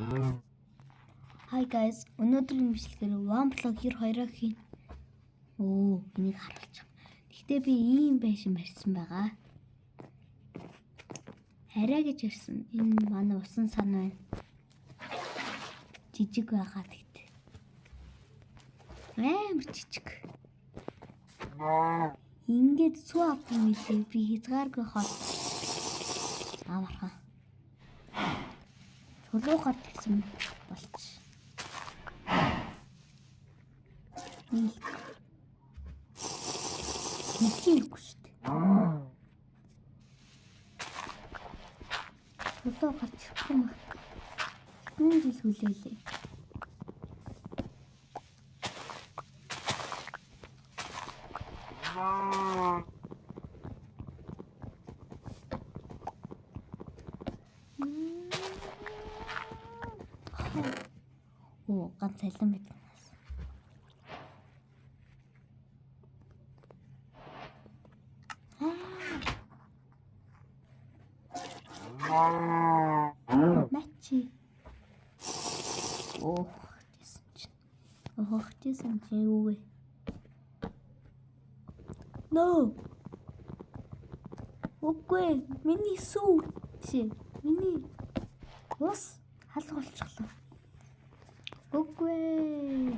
Hi guys, өнөөдрийн бичлэгээр OnePlug 92-ыг хийн. Энийг харуулчих. Гэхдээ би ийм байшин барьсан байгаа. Хараа гэж ирсэн. Энэ манай усан сан байна. Жижиг байгаа гэхдээ. Амар жижиг. Ингээд сүү авсан мэлээ би хязгааргүй хол. Амархан. Чулуугаар тавьсан болчих. Нэхийхгүй шүү дээ. Чулуу гарчихгүй мах. Хэдэн жил хүлээлээ. Ганц цалин байдаг. Мачи. Тэсэн чи юу вэ? No. Үгүй, миний сүү чи. Миний ус халах болчихлоо. Үгүй.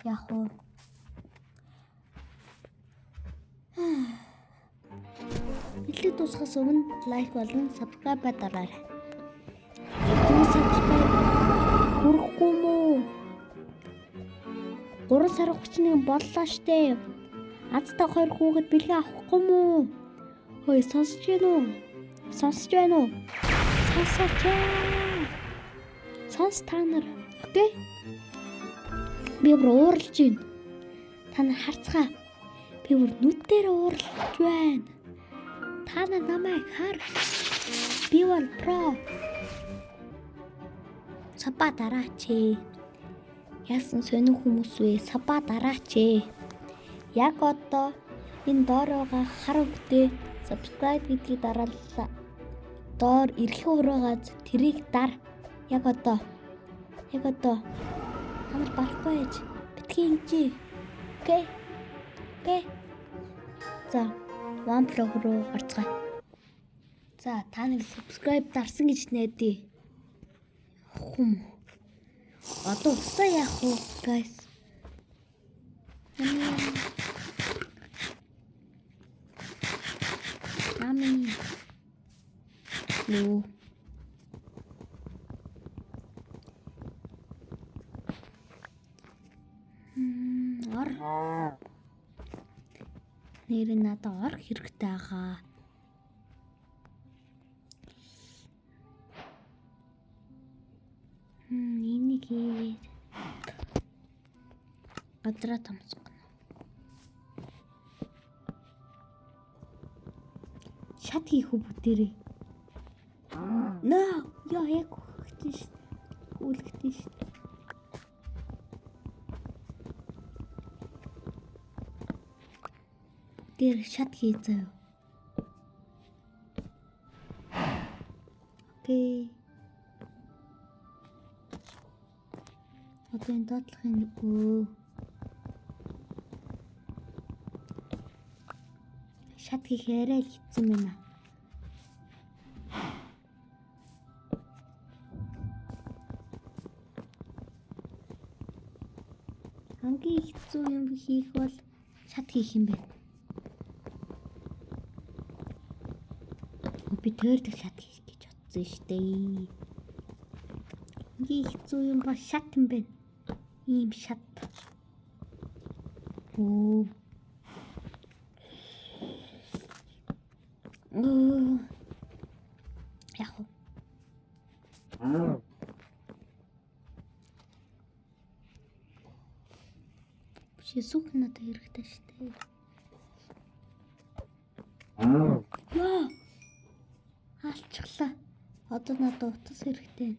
Яг уу. Бичлэг дуусахаас өмнө лайк болон subscribe дараарай. Subscribe хүрэхгүй мүү? 3 сар 31 боллоо штэ. Азтай 2 хүүхэд бэлгээ авахгүй мүү? Хөөе, сонсож байна уу? Сонсож байна уу? Сонс та нар. Окей? Би бүр ууралж байна. Та нар харцгаа. Би бүр нүдээр ууралж байна. Та нар намайг хар. Би бол про. Сапа дараач. Яасан сонин хүмүүс вэ? Сапа дараач. Яг одоо энэ доор байгаа хар өгдөө subscribe гэдгийг дарааллаа. Доор эрхээ ураагаад тэрийг дар. Яг одоо. Хамт барахгүй яж. Битгий инжи. Окей. За, OnePlug руу орцгоо. За, та нэг subscribe дарсан гэж найдаа. Хум. Одоо усаа яах вэ, guys? Ами. Лу. Ор. Нэр нь надад ор хэрэгтэй байгаа. Энийг хийгээд гадраа томсгоно. Шат хийх үү бүтээрээ. Наа, яг үлгэж шít. Тэр шат хий заяа. Окей. Одоо энэ доотлохын шат хийх арай л хэцүү байна. Хамгийн хэцүү юм хийх бол шат хийх юм байна. Би төрдөг шат хийх гэж бодсон шүү дээ. Хамгийн хэцүү юм бол шат юм байна. Ийм шат. Яг уу. Шисүх надад хэрэгтэй шүү дээ. Алчглаа. Одоо надад утас хэрэгтэй.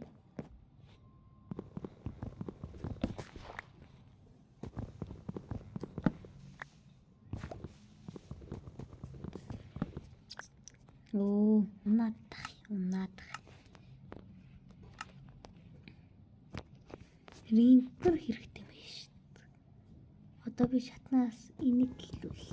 Надад Ринтер хэрэгтэй юм шүү дээ. Одоо би шатнаас энийг гэлүүл.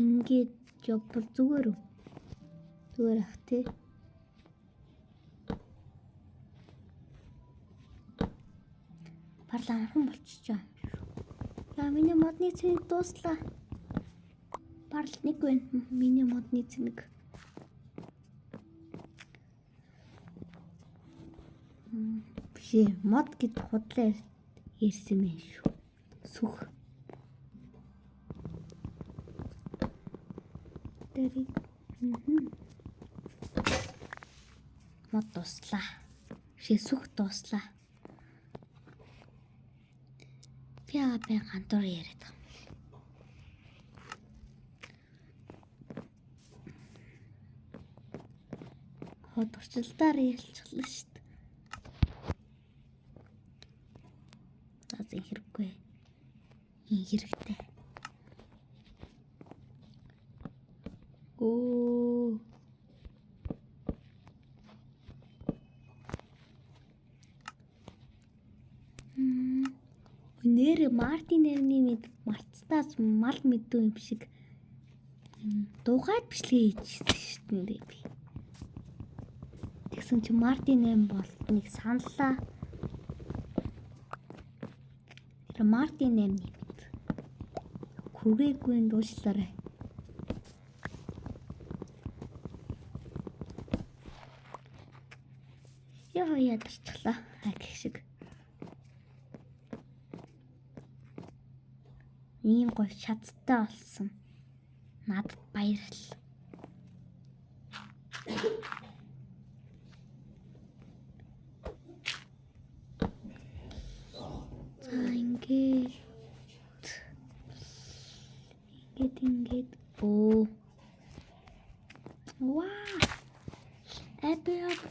Ингээд явбал зүгээр үү? Зүгээр ах тий. Барлаа анхан болчихоо. Яа миний модны цэник дууслаа. Барл нэг байна. Миний модны цэник. Биш мод гэд худлаа ярьсан юм шүү. Сүх. Дэрэг. Мод дуслаа. Сүх дуслаа. Би гантуур яриад байгаа. Хот орчлдаар ялчихлаа шүү дээ. За хэрэггүй. Ин хэрэгтэй. Оо. Нэр Мартин нэрний мэд марцтаас мал мэдүү юм шиг дуугаад бичлэг хийчихсэн шүү дээ би. Тэгсэн чи Мартин нэм болтныг саналаа. Тэр Мартин нэмний мэд. Хүрээгүй дуушлаарай. Яа ядарчлаа. Гэх шиг. Ийм гоё шаттай болсон. Надад баярлал. За ингээд оо. Вау. Эпик.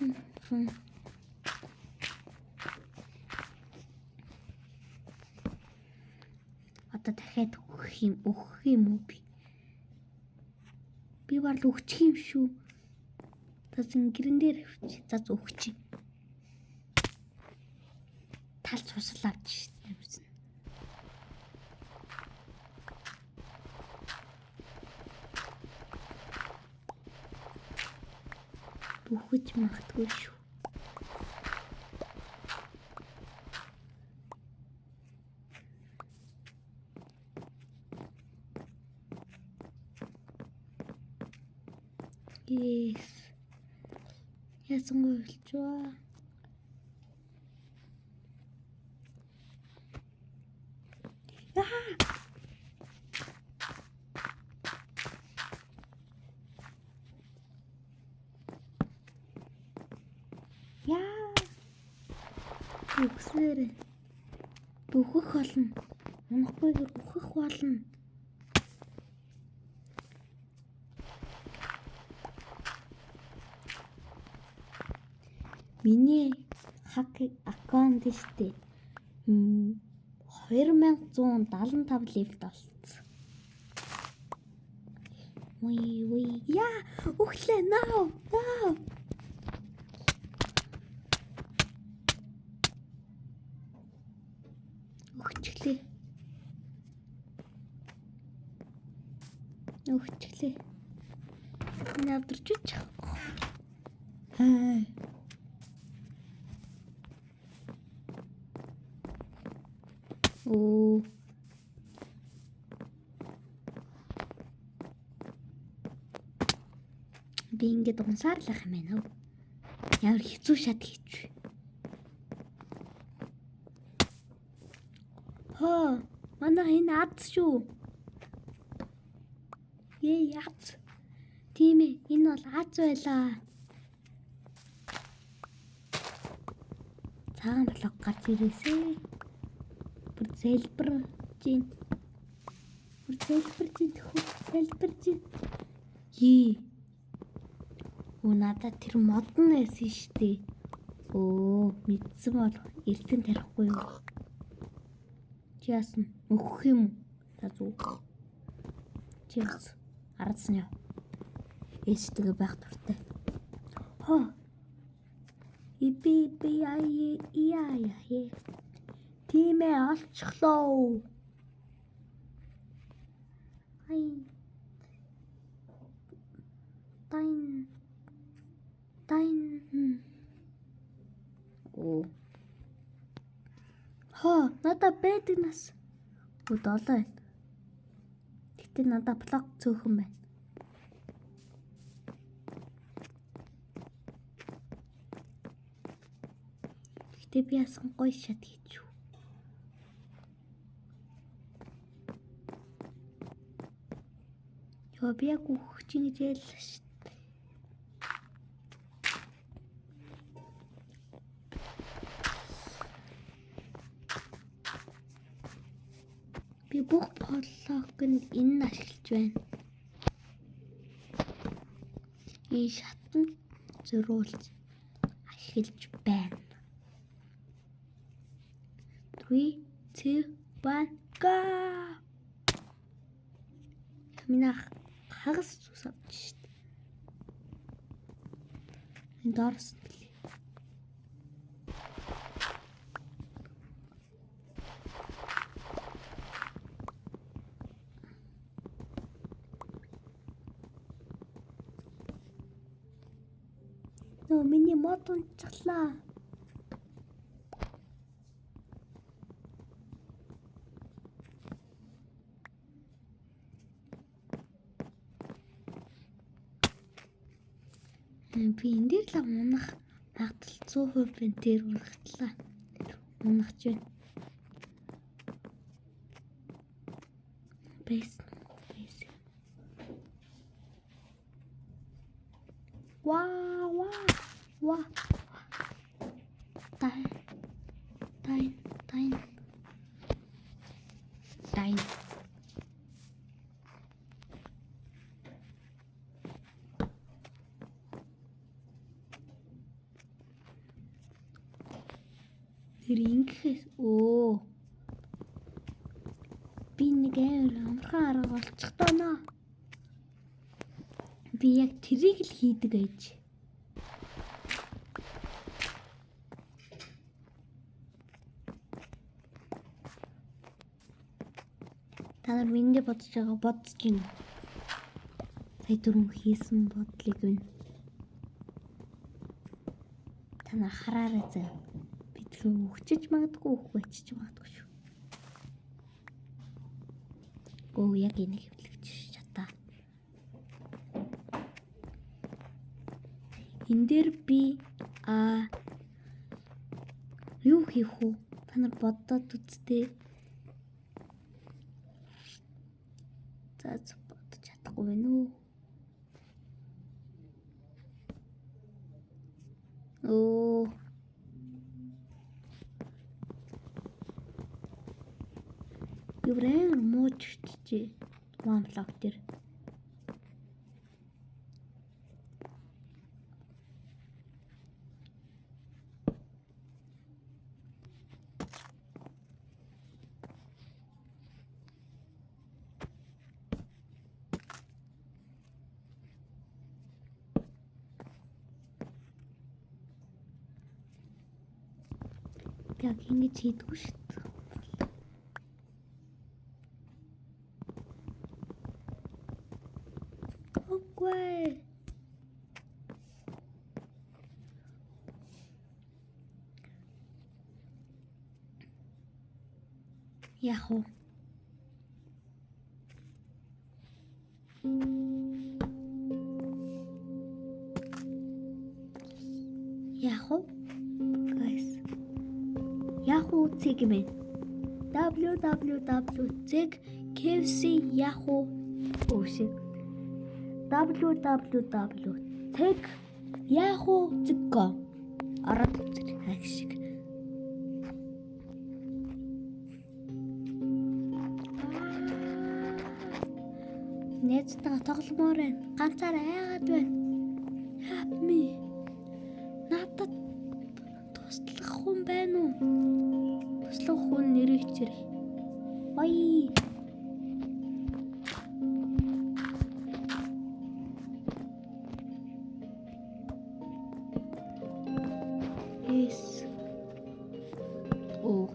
Одоо дахиад өгөх юм уу би? Би барл өгчих юм шүү. Тасан гэрэн дээр авчи. За өгчих. Тал цусал авч шít. Бүхэж магтгүй шүү. Yes. Ясангуй болчихваа. Яа. Үгсээр дөхөх болно. Унахгүйгээр үхэх болно. Миний хак аккаунт штэ 2175 левелд болсон. Ой. Яа, өглөө наа. Өгчлээ. Навдарч үчих. Оо. Би ингээд унсаарлах юм байна уу? Ямар хэцүү шат хийчих. Манай энэ ац шүү. Ац. Тийм ээ, энэ бол ац байлаа. Цагаан блок гарч ирээсэй. Бүр зэлбэрж ин. Оо надад тэр мод нь байсан штэ. Оо, мэдсэн бол эрдэн тарихгүй юу? Чи яасан? Өгөх юм уу? За зүг. Чи бас арадсан яа. Ээжтэйгээ байх дуртай. Хоо. Яа. Тимээ олчихлоо. Ай. Тайн. Оо. Хоо, надаа байдаг нас. Долоо байна. Гэтэ надаа блок цөөхөн байна. Гэтэ би яасан гоё шат хийчихв. Яа би яг өгч ингэж яллаа шүү. Би бүх блокийг энэ ашиглаж байна. Энэ шатнд зөрүүлж ашиглаж байна. 3, 2, 1 go. Минах хагас зүс авч шít. Энэ доорс. Миний мод унцглаа. Би энэ дээр л унах магадлал 100% байна. Тэр урагтлаа. Унахж байна. Бэс. Вау. Тайн. Рингхэс оо. Би нэг амархан арга олчих доноо. Би яг тэрийг л хийдэг ээж. Та нар минь бодож байна. Сая түрүүн хийсэн бодлыг байна. Та нар хараарай заа. Би тэр өгчөж магадгүй өгчөж магадгүй шүү. Оо яг энэ хэвлэгч чатаа. Энэ дээр би юу хийх вэ? Та нар бодоод үзтээ. За бодож чадахгүй байна уу? Оо. Юурэ мууч чи one block дээр. Яг ингэж хийдгүү шүү дээ. Окей. Яг уу. Yahoo Zigman www.zig.kfc.yahoo www.zig.yahoo.com ороод үзэх шиг. Нэцтэйгээ тогломоор байна. Ганцаараа яагаад байна? Help me. бичээрэй. Ой. Yes. Оо.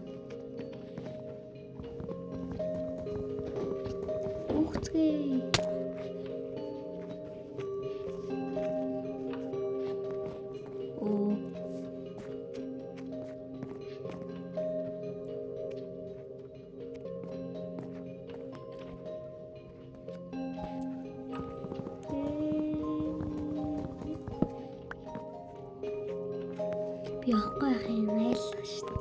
Ухцгээ. Оо. Би явахгүй байхын айллах шүү дээ.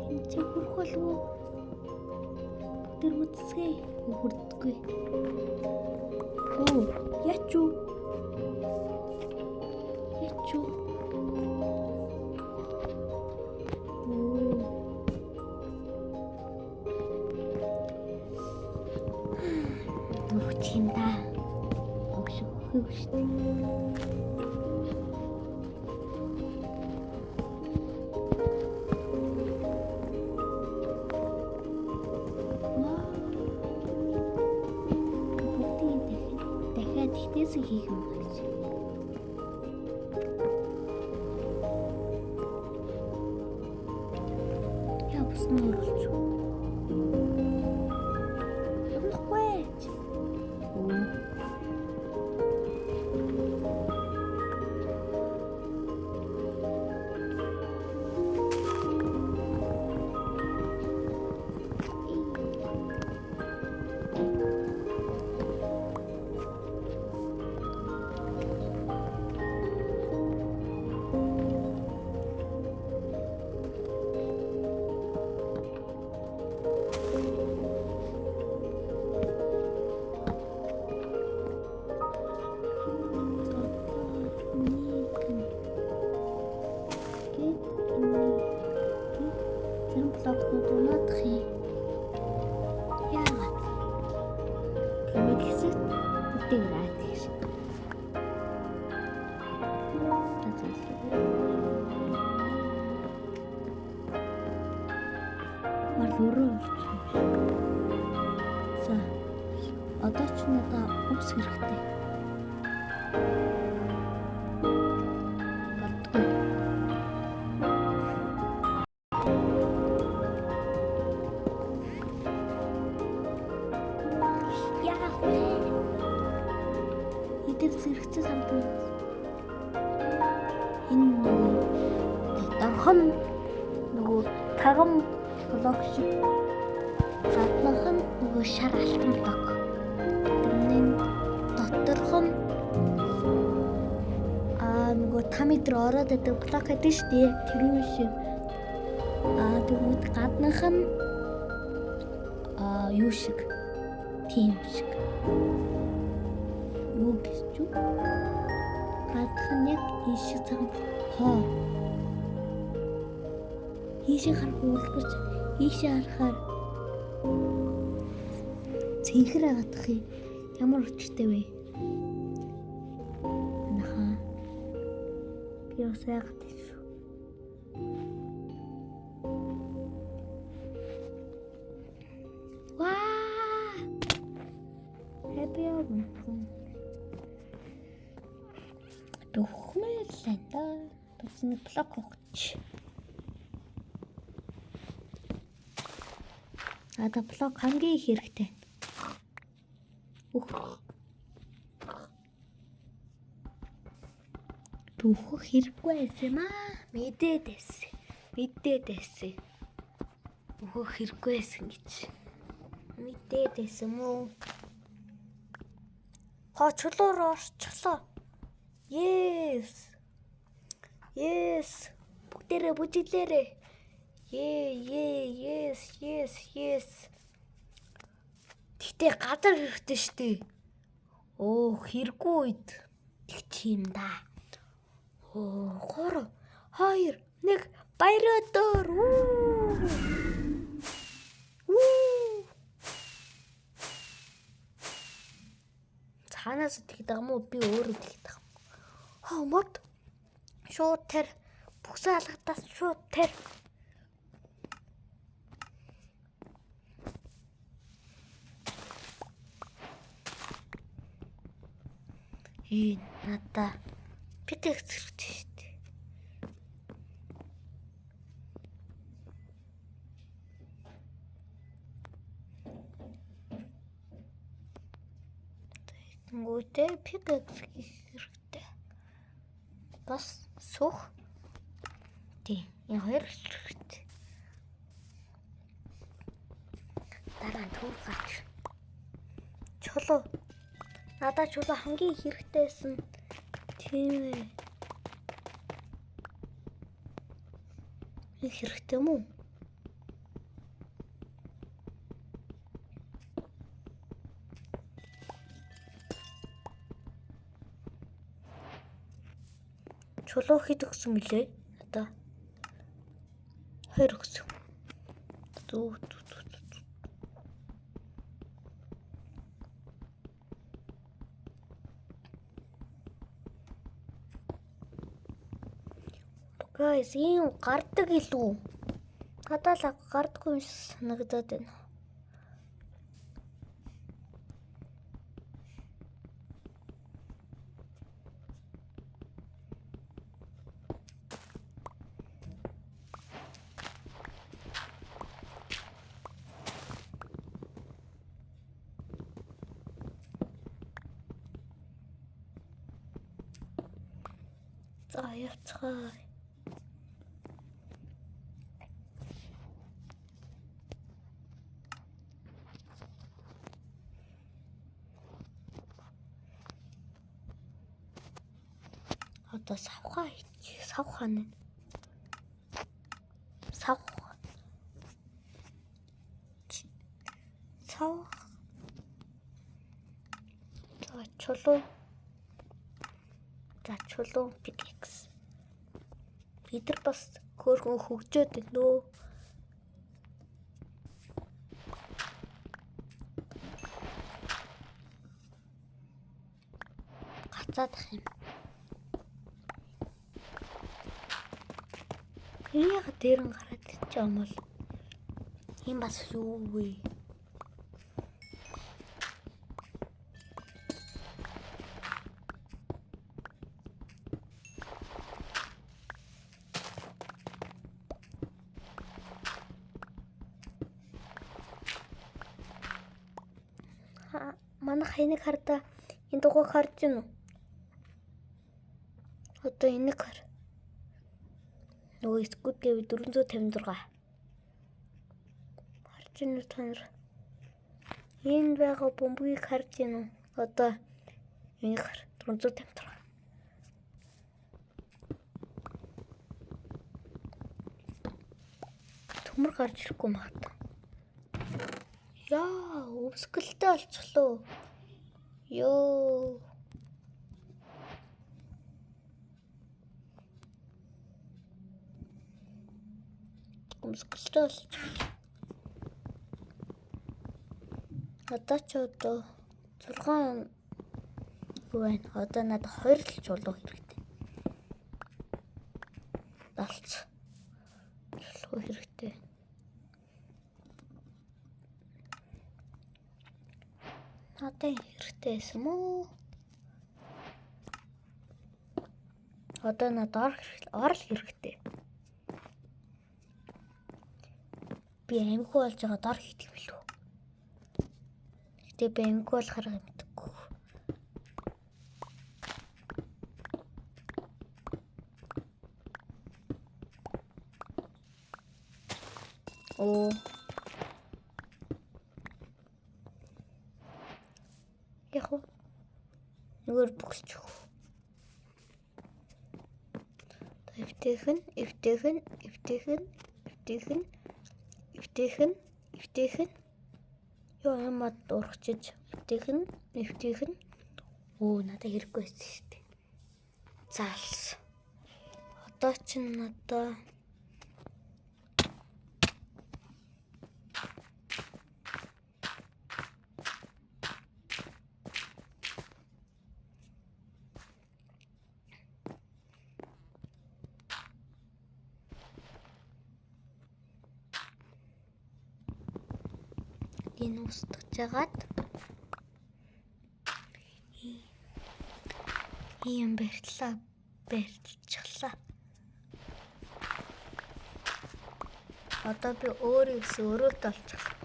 Тэнцээ хүрэх болов уу? Тэр үтсгээ хүрдэггүй. Оо, яач юу? Яач юу? Дурч юм да. Огшиг өгөх шүү дээ. Дахиад ихтэйсэн хийх юм гэж. Яа бусна оруулж. Блокнот унах юм. Яагаад? Гэмэд хэсэгт үтэйраад гэж. Маргөрөө болчих. За. Одоо ч надаа өвс хэрэгтэй. Зэрэгцээ самтан. Энэ доторхон нөгөө тагам блок шиг гаднах нь нөгөө шар алтан блок. Тэрний доторхон нөгөө 5 метр ороод байдаг блок гэдэг шүү дээ. Тэр шиг. Тэгмэд гаднах нь юу шиг. Тийм шиг. Юу гэж юу? Гадах нь яг ийшээ цагаан хоо. Ийшээ харах үлгэрч ийшээ харахаар цэнхэр агадах юм. Ямар өчтэй вэ? Анахаа. Би бас яагаад тийм. Ваа! Happy hour. Тухмэлэн да. Бусны блок хогч. Ада блок хамгийн их хэрэгтэй. Түүх хэрэггүй байсан аа. Мэдээд байсан. Түүх хэрэггүй байсан гэж. Мэдээд байсан мó. Чулуур орчлоо. Yes. Бүгдээрээ бүжиглээрээ. Yes. Гэтэ газар хэрэгтэй штэ. Хэрэггүй үед тэгч юм да. 3 2 1 баяр өдөр. Танаас тэгдэг юм уу? Би өөрөө тэгдэг. Мод. Шууд тэр бүсээ алгадаас шууд тэр. Надаа пикэкс хэрэгтэй шүү дээ. Тэнгүүтээ пикэкс хэрэгтэй. Бас сүх. Тийм, энэ хоёр хэрэгтэй. Дараа нь төв гарч. Чулуу. Надад чулуу хамгийн хэрэгтэйсэн. Тийм ээ. Их хэрэгтэй юм уу? Чулуу хэд өгсөн мөлий? Одоо 2 өгсөн. Зүг. Guys, ийм гардаг илүү. Надад л гардаггүй юм санагдаад байна. За явцгаа. Одоо савхаа хийчих. Савхаа нэ. Сав. За чулуу пикэкс. Бид нар бас хөөрхөн хөгжөөд байна нөө. Гацаадах юм. Яг дээр нь гараад ирчих юм бол юм бас юу вэ? Манай хайныг хардаа энэ дугуйг харж байна уу? Одоо энийг хар. Нөгөө Squid Game 456. Харж байна уу та нар? Энэ байгаа бомбыг харж байна уу? Одоо энийг хар. 456. Төмөр гарч ирэхгүй магадгүй. Яа, өвсгөлтэй болчихлоо. Ёо. Өвсгөлтэй болчихлоо. Одоо ч одоо 6 юу байна? Одоо надад 2 л чулуу хэрэгтэй. Далц. Чулуу хэрэгтэй. Надад хэрэгтэй юм уу? Одоо надад ор хэрэгтэй. Би амьгүй болж байгаа дор хийдэг билүү? Гэтэ би амьгүй болохоор мэдгүй. Оо. Яхуу. Нүгээр бүхэлчих. Эвтэйхэн. Ёо ямад урагчиж. Эвтэйхэн. Оо, надад хэрэггүй байсан шүү дээ. Заалс. Одоо ч надаа энэ устгаж жагаад ийм барьцчихлаа. Одоо би өөрөөсөө өрөөт олчихлаа.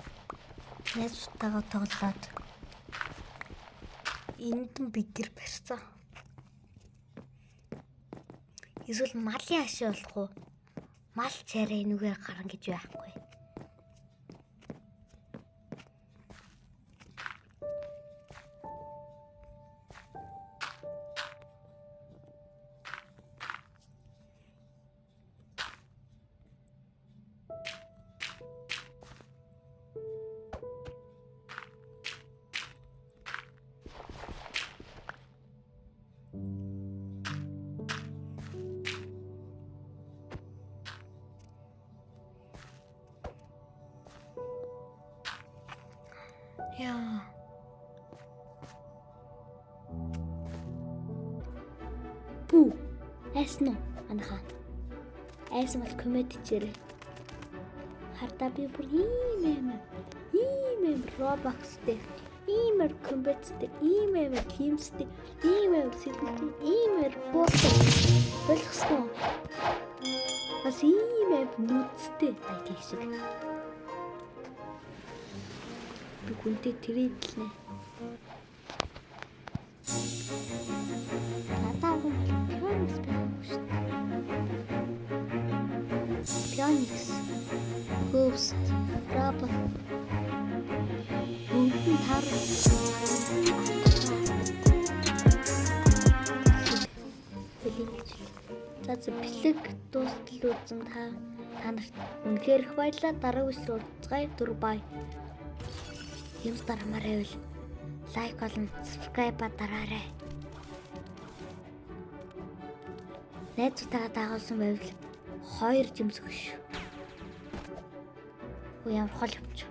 Найзтайгаа тоглоод энд нь бигэр барьсан. Эсвэл малын ашиг болох уу? Мал царай энүүгээр гарна гэж байхгүй. Яа. Бүү. Айсан уу? Анаха. Айсан бол комеди чирээ. Хардаа би бүр ийм Roblox-тэй, ийм комбаттэй, ийм Teams-тэй, ийм сэтгүүлтэй, ийм боостой болгосноо. Бас ийм нүцтэй байдаг шиг. Би хүнтэй тэрэдлээ. Надаа Phoenix байна шүү дээ. Phoenix, Ghost, Robot. Үнэн тар. За бэлэг дуустал үзэн та нарт үнэхээр их баярлалаа. Дараагийн үеэр уулзъя. Түр бай. Юмс дарамаарай бол лайк болон subscribe дараарай. Найзтайгаа дагуулсан байвал 2 жимс өгш. Ямар хол явчих.